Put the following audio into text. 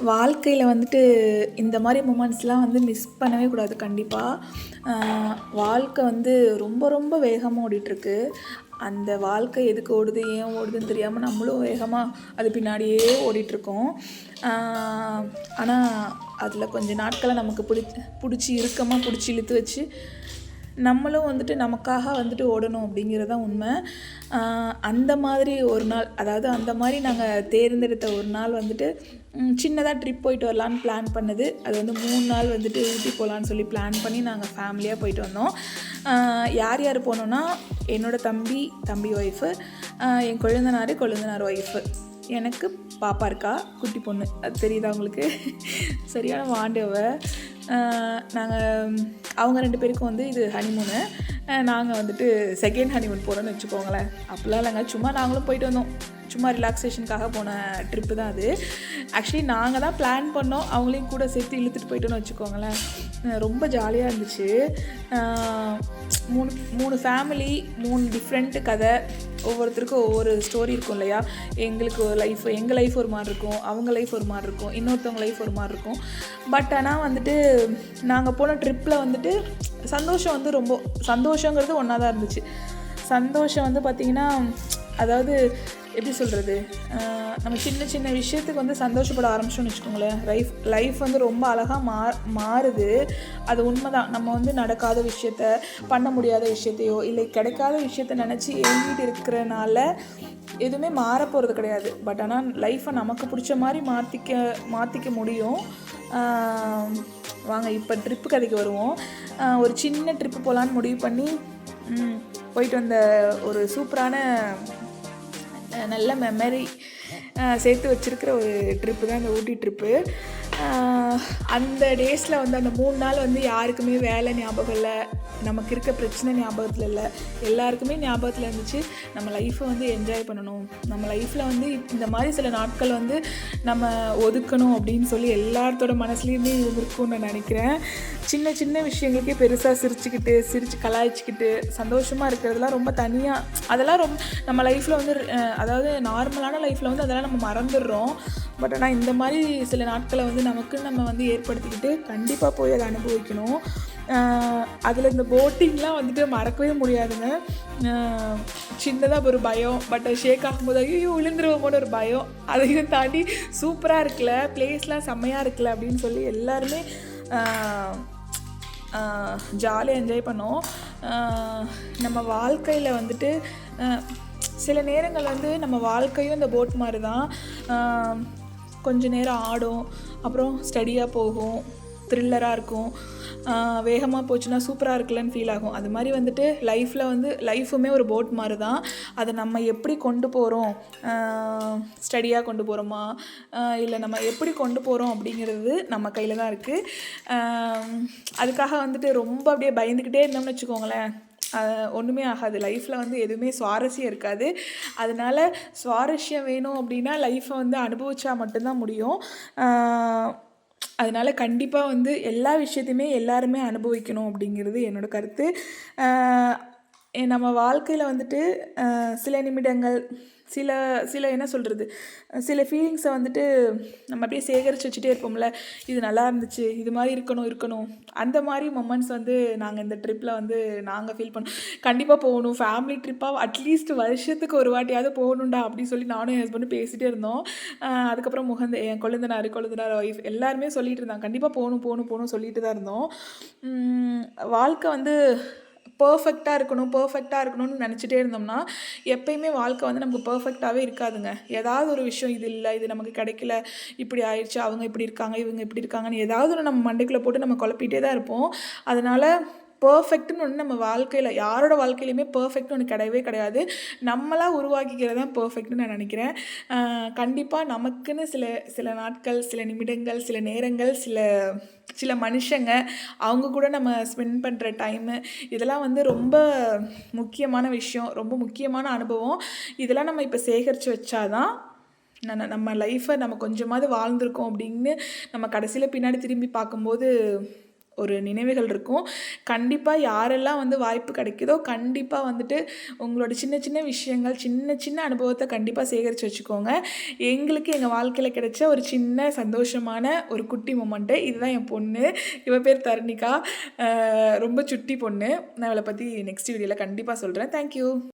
வாழ்க்கையில் வந்துட்டு இந்த மாதிரி மூமெண்ட்ஸ்லாம் வந்து மிஸ் பண்ணவே கூடாது கண்டிப்பாக. வாழ்க்கை வந்து ரொம்ப ரொம்ப வேகமாக ஓடிட்டுருக்கு. அந்த வாழ்க்கை எதுக்கு ஓடுது ஏன் ஓடுதுன்னு தெரியாமல் நம்மளும் வேகமாக அது பின்னாடியே ஓடிட்டுருக்கோம். ஆனால் அதில் கொஞ்சம் நாட்களை நமக்கு பிடிச்சி இறுக்கமாக பிடிச்சி இழுத்து வச்சு நம்மளும் வந்துட்டு நமக்காக வந்துட்டு ஓடணும் அப்படிங்கிறது தான் உண்மை. அந்த மாதிரி ஒரு நாள், அதாவது அந்த மாதிரி நாங்கள் தேர்ந்தெடுத்த ஒரு நாள் வந்துட்டு சின்னதாக ட்ரிப் போயிட்டு வரலான்னு பிளான் பண்ணது. அது வந்து 3 நாள் வந்துட்டு ஊட்டி போகலான்னு சொல்லி பிளான் பண்ணி நாங்கள் ஃபேமிலியாக போயிட்டு வந்தோம். யார் யார் போனோன்னா என்னோடய தம்பி ஒய்ஃபு, என் கொழுந்தனார் ஒய்ஃபு, எனக்கு பாப்பா இருக்கா, குட்டி பொண்ணு. அது தெரியுதா உங்களுக்கு? சரியான வாண்டவ. நாங்கள் அவங்க 2 பேருக்கும் வந்து இது ஹனிமூனு. நாங்கள் வந்துட்டு செகண்ட் ஹனிமூன் போகிறோன்னு வச்சுக்கோங்களேன். அப்படிலாம் இல்லைங்க, சும்மா நாங்களும் போயிட்டு வந்தோம். சும்மா ரிலாக்ஸேஷனுக்காக போன ட்ரிப்பு தான் அது. ஆக்சுவலி நாங்கள் தான் பிளான் பண்ணோம், அவங்களையும் கூட சேர்த்து இழுத்துட்டு போயிட்டோன்னு வச்சுக்கோங்களேன். ரொம்ப ஜாலியாக இருந்துச்சு. 3 ஃபேமிலி, 3 டிஃப்ரெண்ட்டு கதை. ஒவ்வொருத்தருக்கும் ஒவ்வொரு ஸ்டோரி இருக்கும் இல்லையா? எங்களுக்கு ஒரு லைஃப், எங்கள் லைஃப் ஒரு மாதிரி இருக்கும், அவங்க லைஃப் ஒரு மாதிரி இருக்கும், இன்னொருத்தவங்க லைஃப் ஒரு மாதிரி இருக்கும். பட் ஆனால் வந்துட்டு நாங்கள் போன ட்ரிப்பில் வந்துட்டு சந்தோஷம் வந்து ரொம்ப சந்தோஷங்கிறது ஒன்றா தான் இருந்துச்சு. சந்தோஷம் வந்து பார்த்திங்கன்னா, அதாவது எப்படி சொல்கிறது, நம்ம சின்ன சின்ன விஷயத்துக்கு வந்து சந்தோஷப்பட ஆரம்பிச்சோன்னு வச்சுக்கோங்களேன். லைஃப் வந்து ரொம்ப அழகாக மாறுது. அது உண்மை தான். நம்ம வந்து நடக்காத விஷயத்த, பண்ண முடியாத விஷயத்தையோ இல்லை கிடைக்காத விஷயத்த நினச்சி ஏங்கிட்டு இருக்கிறனால எதுவுமே மாற போகிறது கிடையாது. பட் ஆனால் லைஃப்பை நமக்கு பிடிச்ச மாதிரி மாற்றிக்க முடியும். வாங்க இப்போ ட்ரிப்பு கதைக்கு வருவோம். ஒரு சின்ன ட்ரிப்பு போகலான்னு முடிவு பண்ணி போயிட்டு வந்த ஒரு சூப்பரான நல்ல மெமரி சேர்த்து வச்சுருக்கிற ஒரு ட்ரிப்பு தான் இந்த ஊட்டி ட்ரிப்பு. அந்த டேஸில் வந்து அந்த 3 நாள் வந்து யாருக்குமே வேலை ஞாபகம் இல்லை, நமக்கு இருக்க பிரச்சனை ஞாபகத்தில் இல்லை, எல்லாருக்குமே ஞாபகத்தில் இருந்துச்சு நம்ம லைஃப்பை வந்து என்ஜாய் பண்ணணும், நம்ம லைஃப்பில் வந்து இந்த மாதிரி சில நாட்கள் வந்து நம்ம ஒதுக்கணும் அப்படின்னு சொல்லி எல்லாத்தோட மனசுலேயுமே இருக்கும்னு நான் நினைக்கிறேன். சின்ன சின்ன விஷயங்களுக்கே பெருசாக சிரிச்சு கலாய்ச்சிக்கிட்டு சந்தோஷமாக இருக்கிறதுலாம் ரொம்ப தனியாக, அதெல்லாம் ரொம்ப நம்ம லைஃப்பில் வந்து அதாவது நார்மலான லைஃப்பில் வந்து அதெல்லாம் நம்ம மறந்துடுறோம். பட் ஆனால் இந்த மாதிரி சில நாட்களை வந்து நமக்குன்னு நம்ம வந்து ஏற்படுத்திக்கிட்டு கண்டிப்பாக போய் அதை அனுபவிக்கணும். அதில் இந்த போட்டிங்லாம் வந்துட்டு மறக்கவே முடியாதுங்க. சின்னதாக ஒரு பயம், பட் ஷேக் ஆகும்போது ஐயோ விழுந்துருவோமோன்னு ஒரு பயம், அதையும் தாண்டி சூப்பராக இருக்குல்ல, பிளேஸ்லாம் செம்மையாக இருக்குல்ல அப்படின்னு சொல்லி எல்லாருமே ஜாலியாக என்ஜாய் பண்ணோம். நம்ம வாழ்க்கையில் வந்துட்டு சில நேரங்கள் வந்து நம்ம வாழ்க்கையும் இந்த போட் மாதிரி தான். கொஞ்சம் நேரம் ஆடும், அப்புறம் ஸ்டடியாக போகும், த்ரில்லராக இருக்கும். வேகமாக போச்சுன்னா சூப்பராக இருக்குல்லன்னு ஃபீல் ஆகும். அது மாதிரி வந்துட்டு லைஃபுமே ஒரு போட் மாதிரி தான். அதை நம்ம எப்படி கொண்டு போகிறோம், ஸ்டடியாக கொண்டு போகிறோமா இல்லை நம்ம எப்படி கொண்டு போகிறோம் அப்படிங்கிறது நம்ம கையில் தான் இருக்குது. அதுக்காக வந்துட்டு ரொம்ப அப்படியே பயந்துக்கிட்டே இருந்தோம்னு வச்சுக்கோங்களேன், ஒன்றுமே ஆகாது. லைஃப்பில் வந்து எதுவுமே சுவாரஸ்யம் இருக்காது. அதனால் சுவாரஸ்யம் வேணும் அப்படின்னா லைஃப்பை வந்து அனுபவிச்சா மட்டும்தான் முடியும். அதனால் கண்டிப்பாக வந்து எல்லா விஷயத்தையுமே எல்லாருமே அனுபவிக்கணும் அப்படிங்கிறது என்னோடய கருத்து. நம்ம வாழ்க்கையில் வந்துட்டு சில நிமிடங்கள், சில என்ன சொல்கிறது, சில ஃபீலிங்ஸை வந்துட்டு நம்ம அப்படியே சேகரித்து வச்சுட்டே இருப்போம்ல. இது நல்லா இருந்துச்சு, இது மாதிரி இருக்கணும். அந்த மாதிரி மொமெண்ட்ஸ் வந்து நாங்கள் இந்த ட்ரிப்பில் வந்து நாங்கள் ஃபீல் பண்ணோம். கண்டிப்பாக போகணும், ஃபேமிலி ட்ரிப்பாக அட்லீஸ்ட் வருஷத்துக்கு ஒரு வாட்டியாவது போகணுண்டா அப்படின்னு சொல்லி நானும் என் ஹஸ்பண்டும் பேசிகிட்டே இருந்தோம். அதுக்கப்புறம் என் கொழுந்தனார் ஒய்ஃப் எல்லாருமே சொல்லிகிட்டு இருந்தாங்க கண்டிப்பாக போகணும் சொல்லிட்டு தான் இருந்தோம். வாழ்க்கை வந்து பர்ஃபெக்டாக இருக்கணும்னு நினச்சிட்டே இருந்தோம்னா எப்பயுமே வாழ்க்கை வந்து நமக்கு பர்ஃபெக்டாகவே இருக்காதுங்க. ஏதாவது ஒரு விஷயம் இது இல்லை, இது நமக்கு கிடைக்கல, இப்படி ஆயிடுச்சு, அவங்க இப்படி இருக்காங்க, இவங்க இப்படி இருக்காங்கன்னு ஏதாவது ஒரு நம்ம மண்டைக்குள்ளே போட்டு நம்ம குழப்பிகிட்டே தான் இருப்போம். அதனால் பர்ஃபெக்ட்னு ஒன்று நம்ம வாழ்க்கையில், யாரோட வாழ்க்கையிலையுமே பர்ஃபெக்ட்னு ஒன்று கிடையவே கிடையாது. நம்மளாக உருவாக்கிக்கிறது தான் பர்ஃபெக்ட்னு நான் நினைக்கிறேன். கண்டிப்பாக நமக்குன்னு சில நாட்கள், சில நிமிடங்கள், சில நேரங்கள், சில மனுஷங்க, அவங்க கூட நம்ம ஸ்பெண்ட் பண்ணுற டைமு, இதெல்லாம் வந்து ரொம்ப முக்கியமான விஷயம், ரொம்ப முக்கியமான அனுபவம். இதெல்லாம் நம்ம இப்போ சேகரித்து வச்சாதான் நம்ம லைஃப்பை நம்ம கொஞ்சமாவது வாழ்ந்திருக்கோம் அப்படின்னு நம்ம கடைசியில் பின்னாடி திரும்பி பார்க்கும்போது ஒரு நினைவுகள் இருக்கும். கண்டிப்பாக யாரெல்லாம் வந்து வாய்ப்பு கிடைக்குதோ கண்டிப்பாக வந்துட்டு உங்களோட சின்ன சின்ன விஷயங்கள், சின்ன சின்ன அனுபவத்தை கண்டிப்பாக சேகரித்து வச்சுக்கோங்க. எங்களுக்கு எங்கள் வாழ்க்கையில் கிடைச்ச ஒரு சின்ன சந்தோஷமான ஒரு குட்டி மொமெண்ட்டு. இதுதான் என் பொண்ணு. இவ பேர் தருணிகா. ரொம்ப சுட்டி பொண்ணு. நான் இவளை பற்றி நெக்ஸ்ட் வீடியோவில் கண்டிப்பாக சொல்கிறேன். தேங்க்யூ.